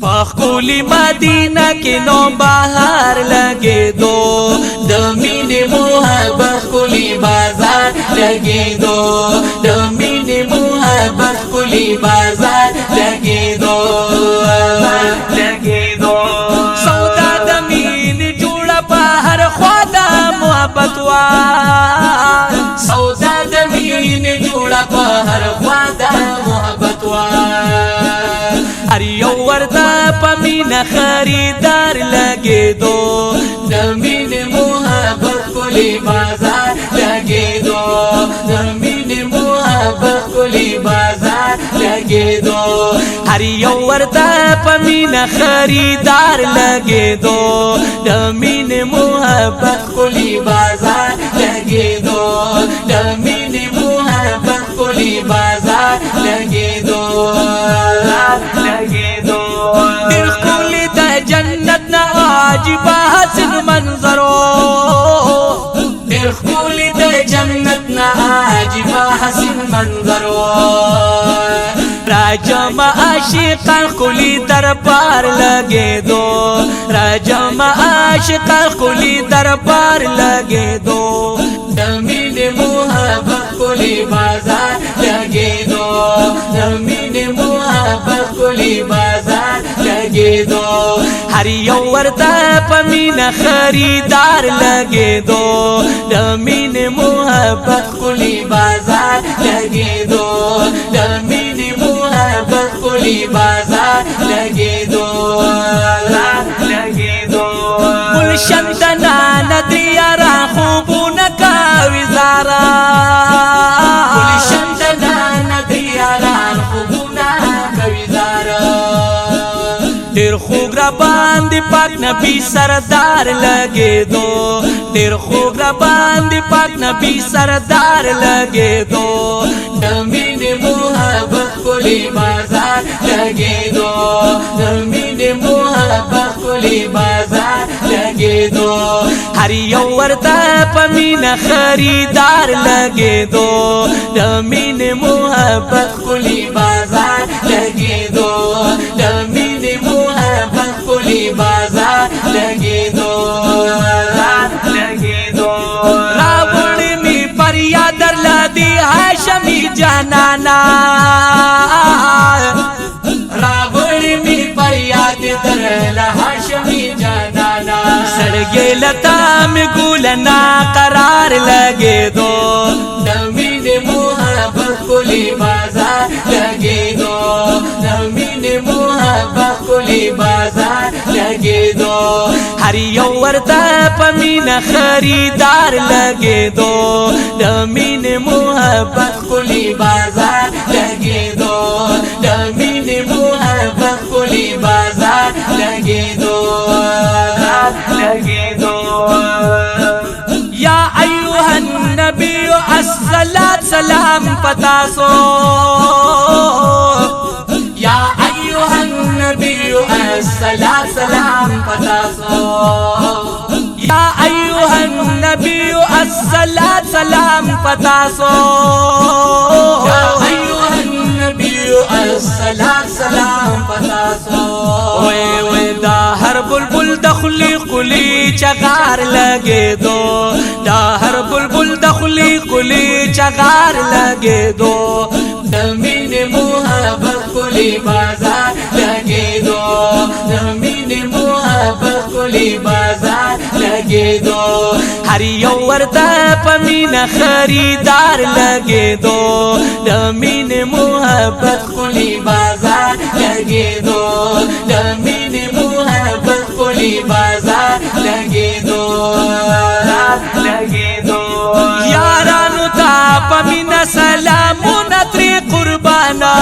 پخولی مدینہ کې نو بهار لګې دو د مینې محبت خولي بازار لګې دو د مینې محبت خولي بازار لګې دو سودا د مینې جوړه په هر خوا د محبت وا سودا د مینې جوړه په هر خوا د محبت وا هر یو ورته پمینا خریدار لګې دو د مینې محبت خولي بازار لګې دو د مینې محبت خولي بازار لګې دو هر یو ورته پمینا خریدار لګې دو د مینې محبت خولي بازار لګې دو د مینې محبت خولي بازار لګې دو دل خولي د جنت نا عجیب حسن منظرو دل خولي د جنت نا عجیب حسن منظرو راجم عاشقان خولي دربار لګې دو راجم عاشقان خولي دربار لګې دو د مینې محبت خولي بازار لګې دو د مینې محبت خولي بازار لګې دو هر یو ورته پمینا خریدار لګې دو د مینې محبت خولي بازار لګې دو د مینې محبت خولي بازار لګې دو گلشن دنا ندیارا خوبونه کوي زارا گلشن دنا ندیارا خوبونه کوي زارا ډېر خوږ را باندې پاک نبی سردار لګې دو ډېر خوږ را باندې پاک نبی سردار لګې دو د مینې محبت خولي بازار لګې دو د مینې محبت خولي بازار لګې دو هر یو ورته پمینا خریدار لګې دو د مینې محبت خولي بازار لګې دو د مینې محبت خولي بازار لګې دو راوړې می فریاد در لدی هاشمي جانانا راوړې می فریاد در له هاشمي جانانا سړګې لتا می ګولنا قرار لګې دو د مینې محبت خولي بازار لګې دو د مینې محبت خولي بازار لګې دو هر یو ورته پمینا خریدار لګې دو د مینې محبت خولي بازار لګې دو د مینې محبت خولي بازار لګې دو یا ایها النبی الصلاة سلام پتاسو یا ایها النبی الصلاة سلام پتاسو یا ایها النبی الصلاة سلام پتاسو یا ایها النبی الصلاة سلام پتاسو وے دا ہر بلبل دخلی قلی چغار لگے دو دا ہر بلبل دخلی قلی چغار لگے دو د مینې محبت خولي بازار لګې دو د مینې محبت خولي بازار لګې دو هر یو ورته پمینا خریدار لګې دو د مینې محبت خولي بازار لګې دو د مینې محبت خولي بازار لګې دو یارانو ته پمینا سلامونه ترې قربانا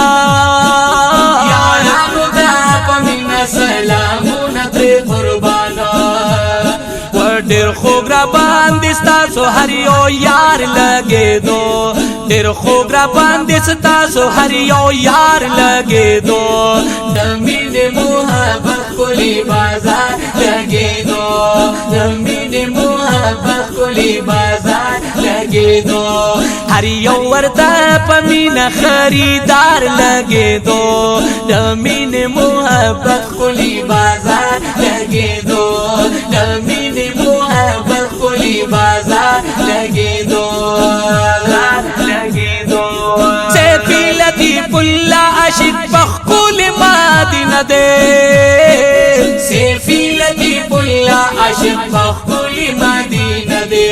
یارانو ته پمینا سلامونه ترې قربانا ډېر خوږ را باندې ستاسو هر یو یار لګې دو ډېر خوږ را باندې ستاسو هر یو یار لګې دو د مینې محبت خولي بازار لګې دو د مینې محبت خولي بازار لګې دو هر یو ورته په مینه خریدار لګېدو د مینې محبت ښکلي بازار لګېدو د مینې محبت ښکلي بازار لګېدو سیفی لطیف الله عاشق په ښکلې مدینه دی سیفی لطیف الله عاشق په ښکلې مدینه دی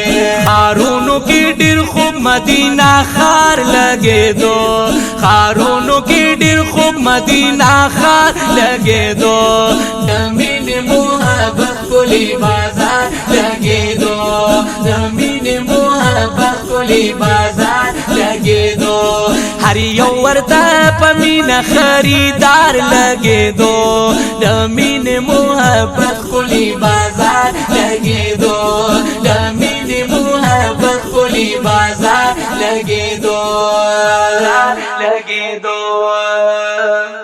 ښارونو کې ډېر خوب مدینه ښار لګېدو ښارونو کې ډېر خوب مدینه ښار لګېدو د مینې محبت ښکلي بازار لګېدو د مینې محبت ښکلي بازار لګېدو هر یو ورته په مینه خریدار لګېدو د مینې محبت ښکلي بازار لګېدو د مینې محبت ښکلي بازار لګېدو